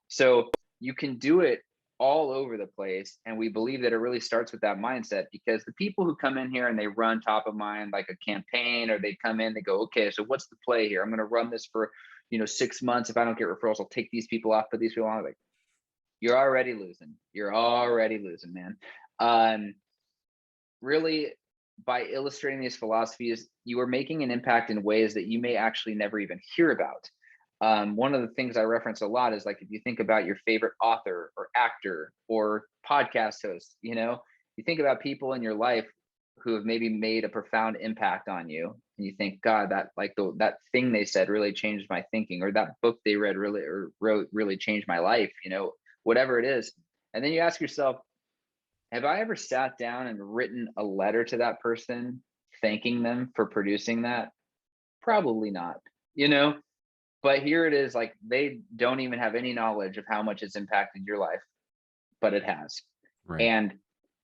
[SPEAKER 2] So you can do it all over the place. And we believe that it really starts with that mindset, because the people who come in here and they run top of mind like a campaign, or they come in, they go, okay, so what's the play here? I'm going to run this for 6 months. If I don't get referrals, I'll take these people off, put these people on. Like, you're already losing, man. Really, by illustrating these philosophies, you are making an impact in ways that you may actually never even hear about. One of the things I reference a lot is, like, if you think about your favorite author or actor or podcast host, you think about people in your life who have maybe made a profound impact on you, and you think, God, that thing they said really changed my thinking, or that book they read or wrote really changed my life, whatever it is. And then you ask yourself, have I ever sat down and written a letter to that person thanking them for producing that? Probably not, but here it is, like, they don't even have any knowledge of how much it's impacted your life, but it has.
[SPEAKER 1] Right.
[SPEAKER 2] And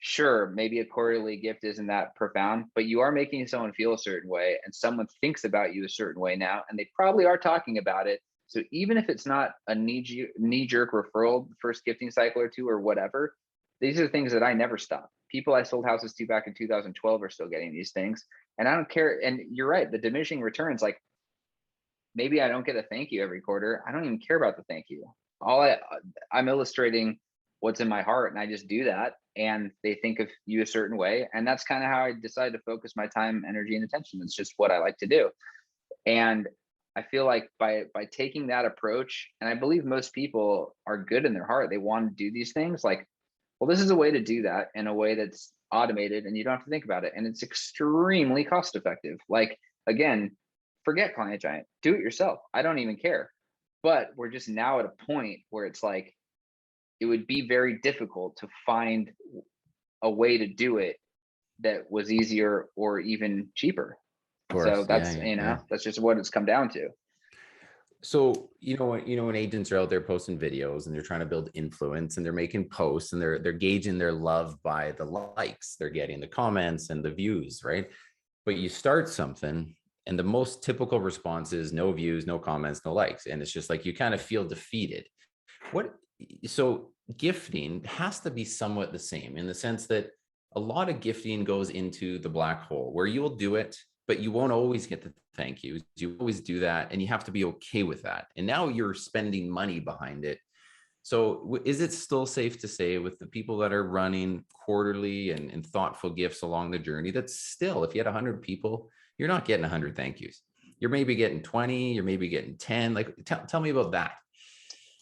[SPEAKER 2] sure, maybe a quarterly gift isn't that profound, but you are making someone feel a certain way, and someone thinks about you a certain way now, and they probably are talking about it. So even if it's not a knee-jerk referral, first gifting cycle or two or whatever, these are things that I never stop. People I sold houses to back in 2012 are still getting these things, and I don't care. And you're right, the diminishing returns, like, maybe I don't get a thank you every quarter. I don't even care about the thank you. I'm illustrating what's in my heart, and I just do that, and they think of you a certain way. And that's kind of how I decided to focus my time, energy, and attention. It's just what I like to do. And I feel like by taking that approach, and I believe most people are good in their heart, they want to do these things. Like, well, this is a way to do that in a way that's automated and you don't have to think about it. And it's extremely cost effective. Like, again, forget Client Giant, do it yourself. I don't even care. But we're just now at a point where it's like, it would be very difficult to find a way to do it that was easier or even cheaper.
[SPEAKER 1] Of
[SPEAKER 2] So
[SPEAKER 1] course.
[SPEAKER 2] that's,
[SPEAKER 1] Yeah.
[SPEAKER 2] that's just what it's come down to.
[SPEAKER 1] So, when agents are out there posting videos and they're trying to build influence and they're making posts and they're gauging their love by the likes they're getting, the comments and the views, right? But you start something and the most typical response is no views, no comments, no likes. And it's just like you kind of feel defeated. What so gifting has to be somewhat the same in the sense that a lot of gifting goes into the black hole where you'll do it, but you won't always get the thank yous. You always do that, and you have to be okay with that. And now you're spending money behind it. So is it still safe to say with the people that are running quarterly and thoughtful gifts along the journey that still, if you had 100 people, you're not getting 100 thank yous. You're maybe getting 20, you're maybe getting 10. Like, tell me about that.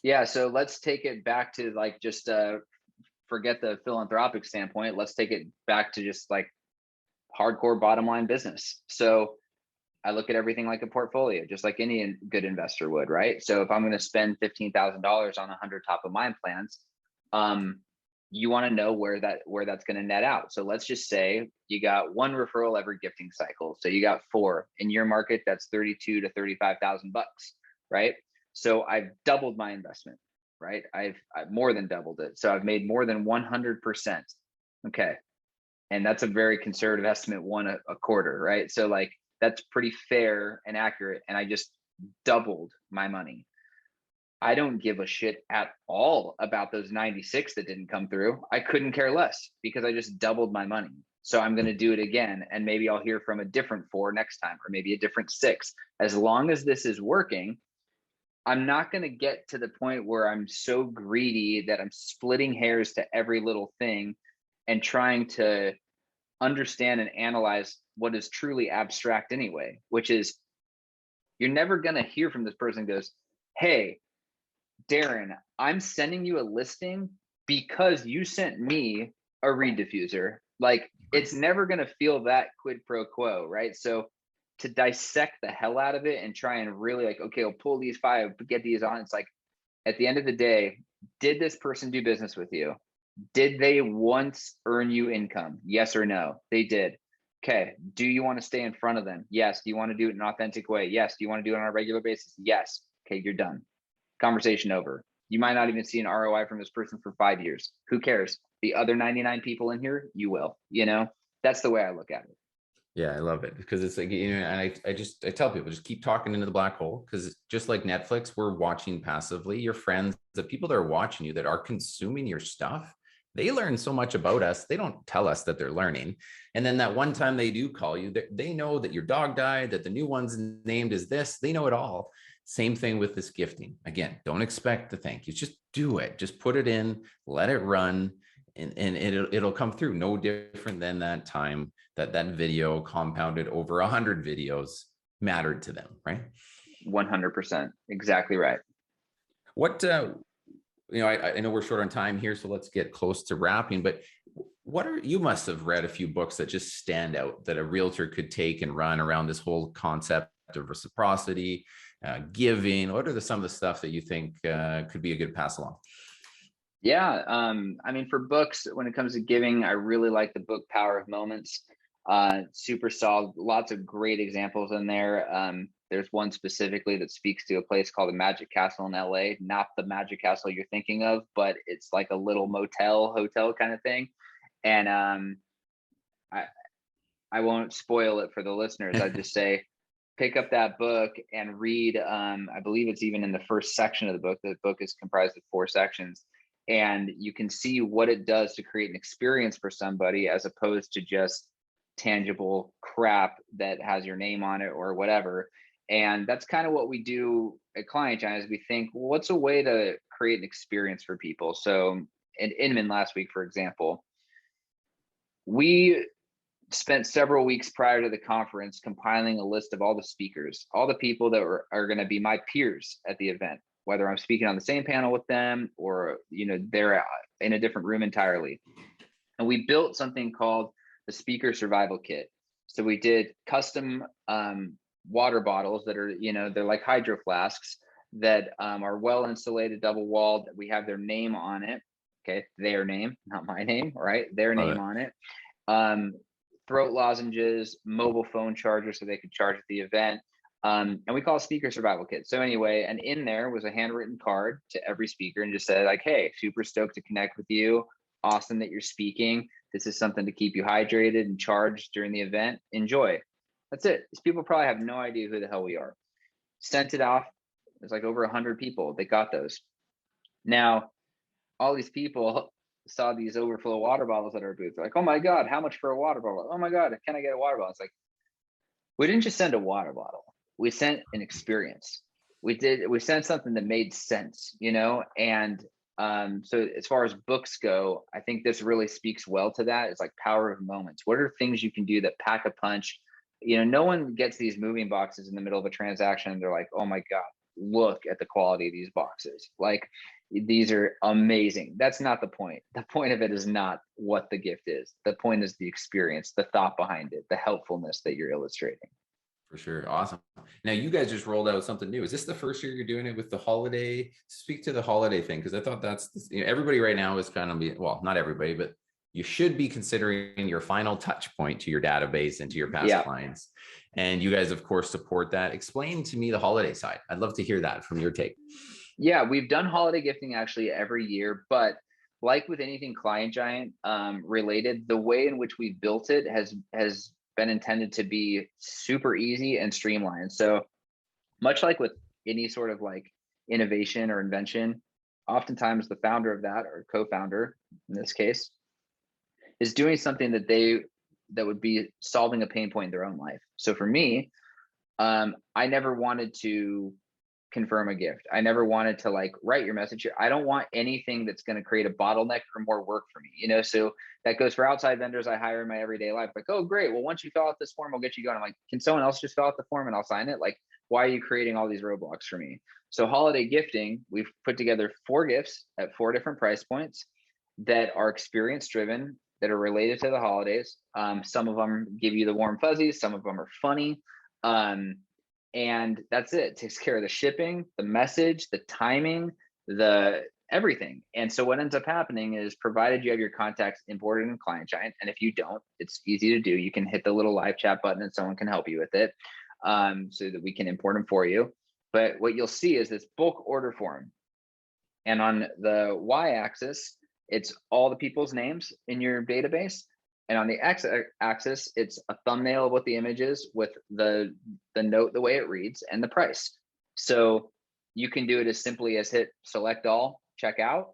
[SPEAKER 2] Yeah. So let's take it back to like just forget the philanthropic standpoint. Let's take it back to just like hardcore bottom line business. So I look at everything like a portfolio, just like any good investor would, right? So if I'm going to spend $15,000 on 100 top of mind plans, you want to know where that's going to net out. So let's just say you got one referral every gifting cycle. So you got 4 in your market. That's 32 to 35,000 bucks, right? So I've doubled my investment, right? I've more than doubled it. So I've made more than 100%. Okay, and that's a very conservative estimate, one a quarter, right? So like that's pretty fair and accurate. And I just doubled my money. I don't give a shit at all about those 96 that didn't come through. I couldn't care less because I just doubled my money. So I'm going to do it again. And maybe I'll hear from a different 4 next time, or maybe a different 6. As long as this is working, I'm not going to get to the point where I'm so greedy that I'm splitting hairs to every little thing and trying to understand and analyze what is truly abstract anyway, which is you're never going to hear from this person who goes, hey, Darren, I'm sending you a listing because you sent me a read diffuser. Like, it's never going to feel that quid pro quo, right? So to dissect the hell out of it and try and really like, okay, I'll pull these 5, get these on. It's like, at the end of the day, did this person do business with you? Did they once earn you income? Yes or no? They did. Okay. Do you want to stay in front of them? Yes. Do you want to do it in an authentic way? Yes. Do you want to do it on a regular basis? Yes. Okay, you're done. Conversation over. You might not even see an ROI from this person for 5 years. Who cares? The other 99 people in here, you will. That's the way I look at it.
[SPEAKER 1] Yeah, I love it because it's like, and I tell people just keep talking into the black hole because just like Netflix, we're watching passively. Your friends, the people that are watching you that are consuming your stuff, they learn so much about us. They don't tell us that they're learning. And then that one time they do call you, they know that your dog died, that the new one's named is this, they know it all. Same thing with this gifting. Again, don't expect the thank yous. Just do it. Just put it in, let it run, and it'll come through. No different than that time that video compounded over 100 videos mattered to them, right?
[SPEAKER 2] 100%. Exactly right.
[SPEAKER 1] What, I know we're short on time here, so let's get close to wrapping, but you must have read a few books that just stand out that a realtor could take and run around this whole concept of reciprocity, giving. What are some of the stuff that you think could be a good pass along?
[SPEAKER 2] Yeah. I mean, for books, when it comes to giving, I really like the book Power of Moments. Super solid, lots of great examples in there. There's one specifically that speaks to a place called the Magic Castle in LA, not the Magic Castle you're thinking of, but it's like a little hotel kind of thing. And I won't spoil it for the listeners. I just say, pick up that book and read. I believe it's even in the first section of the book. The book is comprised of 4 sections. And you can see what it does to create an experience for somebody as opposed to just tangible crap that has your name on it or whatever. And that's kind of what we do at Client Giant is we think, well, what's a way to create an experience for people? So in Inman last week, for example, we spent several weeks prior to the conference compiling a list of all the speakers, all the people that are going to be my peers at the event, whether I'm speaking on the same panel with them or, they're in a different room entirely. And we built something called the Speaker Survival Kit. So we did custom water bottles that are, they're like hydro flasks that are well insulated, double walled. We have their name on it. Okay, their name, not my name, right? Their name on it. Throat lozenges, mobile phone chargers so they could charge at the event. And we call it Speaker Survival Kit. So anyway, and in there was a handwritten card to every speaker and just said like, hey, super stoked to connect with you. Awesome that you're speaking. This is something to keep you hydrated and charged during the event. Enjoy. That's it. These people probably have no idea who the hell we are. Sent it off. There's like over 100 people that got those. Now, all these people saw these overflow water bottles at our booth. They're like, oh my God, how much for a water bottle? Oh my God, can I get a water bottle? It's like, we didn't just send a water bottle. We sent an experience. We sent something that made sense, And so as far as books go, I think this really speaks well to that. It's like power of moments. What are things you can do that pack a punch? No one gets these moving boxes in the middle of a transaction and they're like, oh my God, look at the quality of these boxes. Like, these are amazing. That's not the point. The point of it is not what the gift is. The point is the experience, the thought behind it, the helpfulness that you're illustrating.
[SPEAKER 1] For sure. Awesome. Now you guys just rolled out something new. Is this the first year you're doing it with the holiday? Speak to the holiday thing, because I thought that's, everybody right now is kind of, well, not everybody, but you should be considering your final touch point to your database and to your past clients. And you guys, of course, support that. Explain to me the holiday side. I'd love to hear that from your take.
[SPEAKER 2] Yeah, we've done holiday gifting actually every year, but like with anything Client Giant related, the way in which we built it has been intended to be super easy and streamlined. So much like with any sort of like innovation or invention, oftentimes the founder of that, or co-founder in this case, is doing something that would be solving a pain point in their own life. So for me, I never wanted to confirm a gift. I never wanted to like write your message here. I don't want anything that's going to create a bottleneck or more work for me, so that goes for outside vendors I hire in my everyday life. Like, oh, great. Well, once you fill out this form, we'll get you going. I'm like, can someone else just fill out the form and I'll sign it? Like, why are you creating all these roadblocks for me? So holiday gifting, we've put together 4 gifts at 4 different price points that are experience driven, that are related to the holidays. Some of them give you the warm fuzzies. Some of them are funny. And that's it. It takes care of the shipping, the message, the timing, the everything. And so what ends up happening is, provided you have your contacts imported in Client Giant, and if you don't, it's easy to do. You can hit the little live chat button and someone can help you with it, so that we can import them for you. But what you'll see is this bulk order form. And on the y-axis, it's all the people's names in your database. And on the x-axis, it's a thumbnail of what the image is with the note, the way it reads, and the price. So you can do it as simply as hit select all, check out,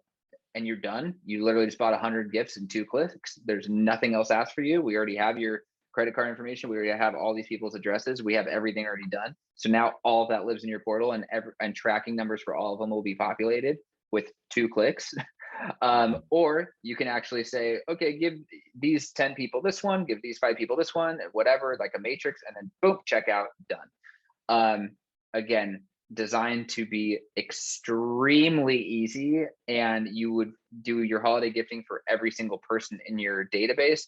[SPEAKER 2] and you're done. You literally just bought 100 gifts in 2 clicks. There's nothing else asked for you. We already have your credit card information. We already have all these people's addresses. We have everything already done. So now all of that lives in your portal, and tracking numbers for all of them will be populated with 2 clicks. Or you can actually say, okay, give these 10 people this one, give these 5 people this one, whatever, like a matrix, and then boom, checkout, done. Again, designed to be extremely easy, and you would do your holiday gifting for every single person in your database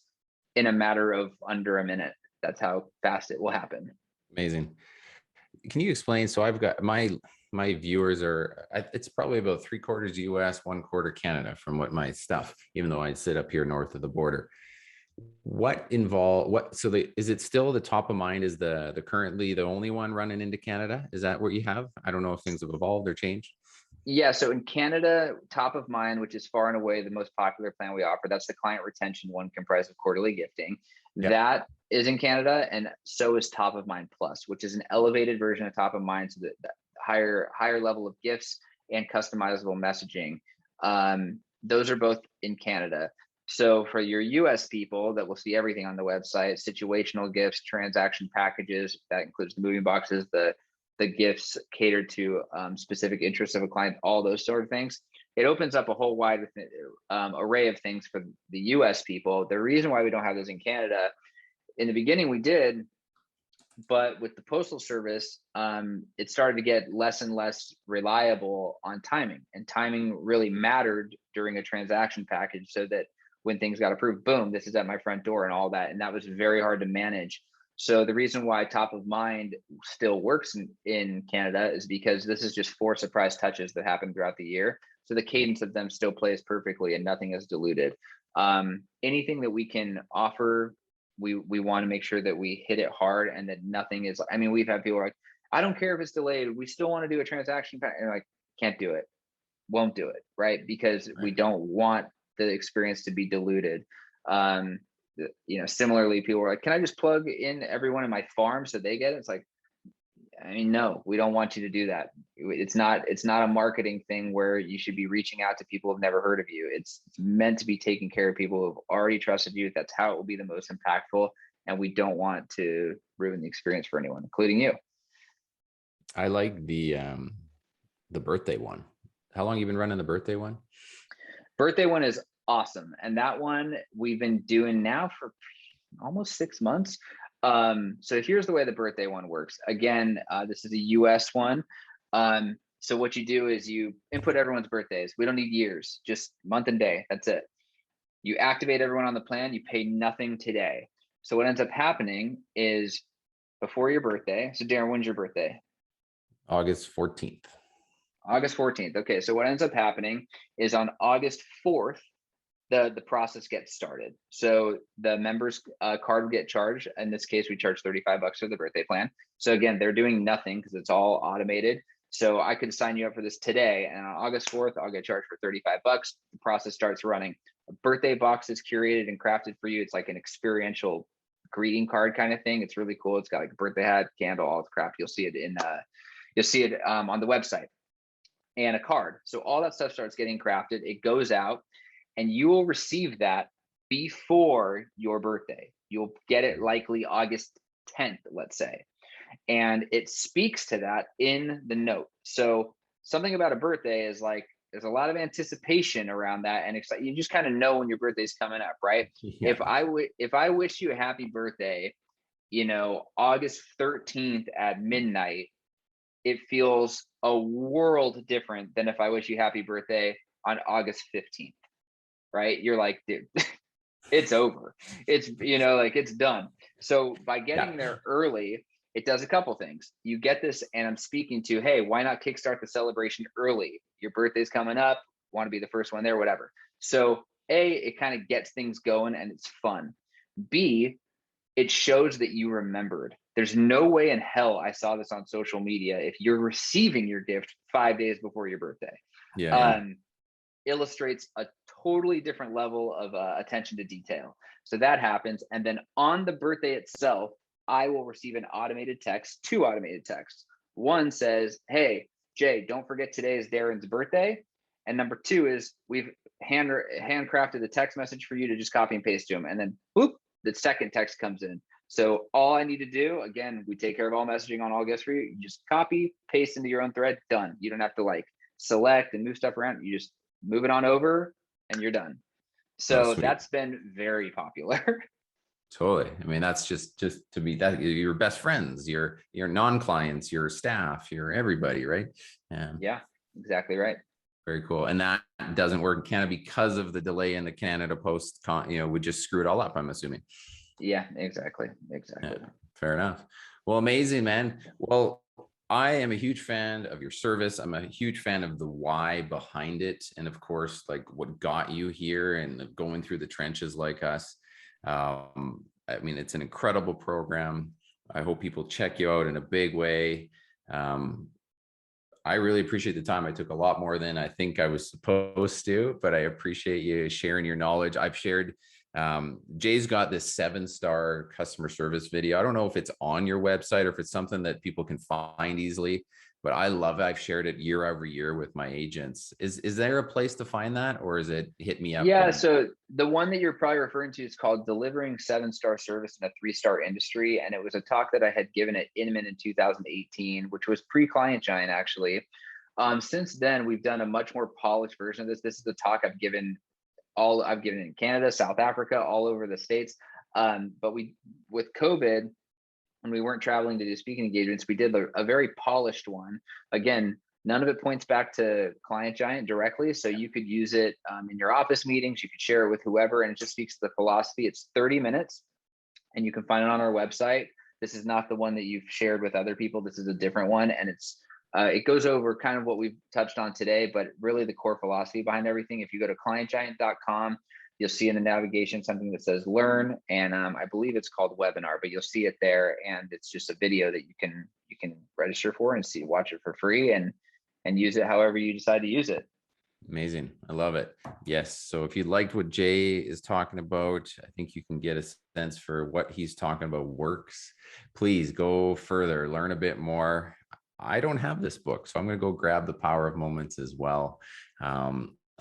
[SPEAKER 2] in a matter of under a minute. That's how fast it will happen.
[SPEAKER 1] Amazing. Can you explain? So I've got my viewers are, it's probably about 3/4 US, 1/4 Canada from what my stuff, even though I sit up here north of the border. Is it still the top of mind is the currently the only one running into Canada? Is that what you have? I don't know if things have evolved or changed.
[SPEAKER 2] Yeah, so in Canada, top of mind, which is far and away the most popular plan we offer, that's the client retention one, comprised of quarterly gifting. Yep. That is in Canada, and so is Top of Mind Plus, which is an elevated version of Top of Mind, so the higher level of gifts and customizable messaging. Those are both in Canada. So for your US people that will see everything on the website, situational gifts, transaction packages, that includes the moving boxes, the gifts catered to specific interests of a client, all those sort of things. It opens up a whole wide array of things for the US people. The reason why we don't have those in Canada in the beginning we did, but with the postal service, it started to get less and less reliable on timing, and timing really mattered during a transaction package, so that when things got approved, boom, this is at my front door and all that. And that was very hard to manage. So the reason why top of mind still works in Canada is because this is just 4 surprise touches that happen throughout the year. So the cadence of them still plays perfectly and nothing is diluted. Anything that we can offer, we want to make sure that we hit it hard, and that nothing is, I mean, we've had people like, I don't care if it's delayed, we still want to do a transaction pack, and like, can't do it, won't do it, right? Because we don't want the experience to be diluted. Similarly, people were like, can I just plug in everyone in my farm so they get it? It's like, I mean, no, we don't want you to do that. It's not a marketing thing where you should be reaching out to people who've never heard of you. It's meant to be taking care of people who've already trusted you. That's how it will be the most impactful. And we don't want to ruin the experience for anyone, including you.
[SPEAKER 1] I like the birthday one. How long have you been running the birthday one?
[SPEAKER 2] Birthday one is awesome. And that one we've been doing now for almost 6 months. So here's the way the birthday one works. Again, this is a US one. So what you do is you input everyone's birthdays. We don't need years, just month and day. That's it. You activate everyone on the plan. You pay nothing today. So what ends up happening is before your birthday. So Darren, when's your birthday?
[SPEAKER 1] August 14th.
[SPEAKER 2] August 14th. Okay. So what ends up happening is on August 4th, the process gets started. So the members card will get charged. In this case, we charge $35 for the birthday plan. So again, they're doing nothing because it's all automated. So I could sign you up for this today, and on August 4th, I'll get charged for $35. The process starts running. A birthday box is curated and crafted for you. It's like an experiential greeting card kind of thing. It's really cool. It's got like a birthday hat, candle, all the crap. You'll see it on the website, and a card. So all that stuff starts getting crafted. It goes out, and you will receive that before your birthday. You'll get it likely August 10th, let's say. And it speaks to that in the note. So something about a birthday is like, there's a lot of anticipation around that, and you just kind of know when your birthday's coming up, right? Yeah. If I wish you a happy birthday, August 13th at midnight, it feels a world different than if I wish you happy birthday on August 15th. Right? You're like, dude, it's over. It's, it's done. So by getting there early, it does a couple things. You get this, and I'm speaking to, hey, why not kickstart the celebration early? Your birthday's coming up, want to be the first one there, whatever. So A, it kind of gets things going and it's fun. B, it shows that you remembered. There's no way in hell I saw this on social media if you're receiving your gift 5 days before your birthday. Illustrates a totally different level of attention to detail. So that happens. And then on the birthday itself, I will receive an automated text, 2 automated texts. One says, hey, Jay, don't forget today is Darren's birthday. And number 2 is we've handcrafted the text message for you to just copy and paste to him. And then whoop, the second text comes in. So all I need to do, again, we take care of all messaging on all gifts for you. You just copy, paste into your own thread, done. You don't have to select and move stuff around. You just move it on over and you're done. So that's been very popular.
[SPEAKER 1] Totally. I mean, that's just to be that your best friends, your non-clients, your staff, your everybody, right?
[SPEAKER 2] Yeah, exactly right.
[SPEAKER 1] Very cool. And that doesn't work in Canada because of the delay in the Canada Post, would just screw it all up, I'm assuming.
[SPEAKER 2] Yeah, exactly.
[SPEAKER 1] Yeah, fair enough. Well, amazing, man. Well, I am a huge fan of your service. I'm a huge fan of the why behind it. And of course, what got you here and going through the trenches like us. I mean, it's an incredible program. I hope people check you out in a big way. I really appreciate the time. I took a lot more than I think I was supposed to, but I appreciate you sharing your knowledge. I've shared, Jay's got this 7-star customer service video. I don't know if it's on your website or if it's something that people can find easily, but I love it. I've shared it year over year with my agents. Is there a place to find that, or is it hit me up?
[SPEAKER 2] Yeah. So the one that you're probably referring to is called Delivering 7-Star Service in a 3-Star Industry. And it was a talk that I had given at Inman in 2018, which was pre-Client Giant actually. Since then, we've done a much more polished version of this. This is the talk I've given in Canada, South Africa, all over the States. But with COVID, when we weren't traveling to do speaking engagements, we did a very polished one. Again, none of it points back to Client Giant directly. So you could use it in your office meetings. You could share it with whoever, and it just speaks to the philosophy. It's 30 minutes, and you can find it on our website. This is not the one that you've shared with other people. This is a different one. And it goes over kind of what we've touched on today, but really the core philosophy behind everything. If you go to clientgiant.com, you'll see in the navigation something that says learn, and I believe it's called webinar, but you'll see it there, and it's just a video that you can register for and watch it for free and use it however you decide to use it.
[SPEAKER 1] Amazing. I love it. Yes. So if you liked what Jay is talking about, I think you can get a sense for what he's talking about works. Please go further, learn a bit more. I don't have this book, so I'm going to go grab The Power of Moments as well.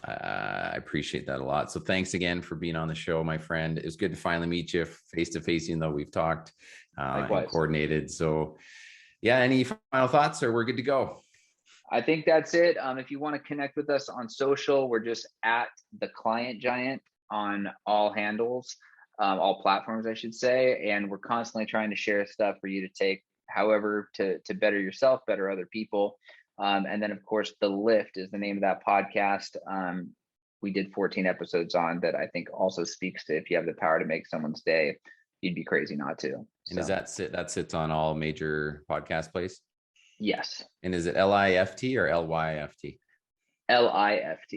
[SPEAKER 1] I appreciate that a lot. So thanks again for being on the show, my friend. It was good to finally meet you face to face, even though we've talked and coordinated. So yeah, any final thoughts, or we're good to go?
[SPEAKER 2] I think that's it. If you want to connect with us on social, we're just at the Client Giant on all handles, all platforms, I should say. And we're constantly trying to share stuff for you to take, however, to better yourself, better other people. And then, of course, The Lift is the name of that podcast. We did 14 episodes on that. I think also speaks to, if you have the power to make someone's day, you'd be crazy not to.
[SPEAKER 1] And does that sits on all major podcast places?
[SPEAKER 2] Yes.
[SPEAKER 1] And is it LIFT or LYFT?
[SPEAKER 2] LIFT.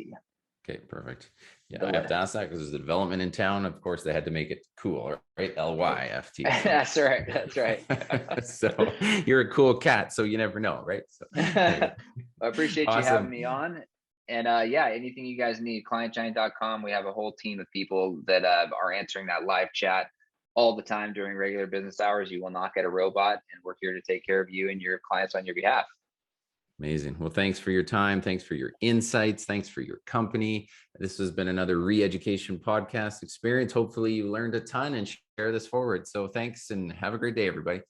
[SPEAKER 1] Okay, perfect. Yeah, I have to ask that because there's a development in town. Of course, they had to make it cool, right? LYFT.
[SPEAKER 2] That's right. That's right.
[SPEAKER 1] So you're a cool cat, so you never know, right? So
[SPEAKER 2] I appreciate you having me on. And yeah, anything you guys need, clientgiant.com. We have a whole team of people that are answering that live chat all the time during regular business hours. You will not get a robot, and we're here to take care of you and your clients on your behalf.
[SPEAKER 1] Amazing. Well, thanks for your time. Thanks for your insights. Thanks for your company. This has been another re-education podcast experience. Hopefully you learned a ton and share this forward. So thanks, and have a great day, everybody.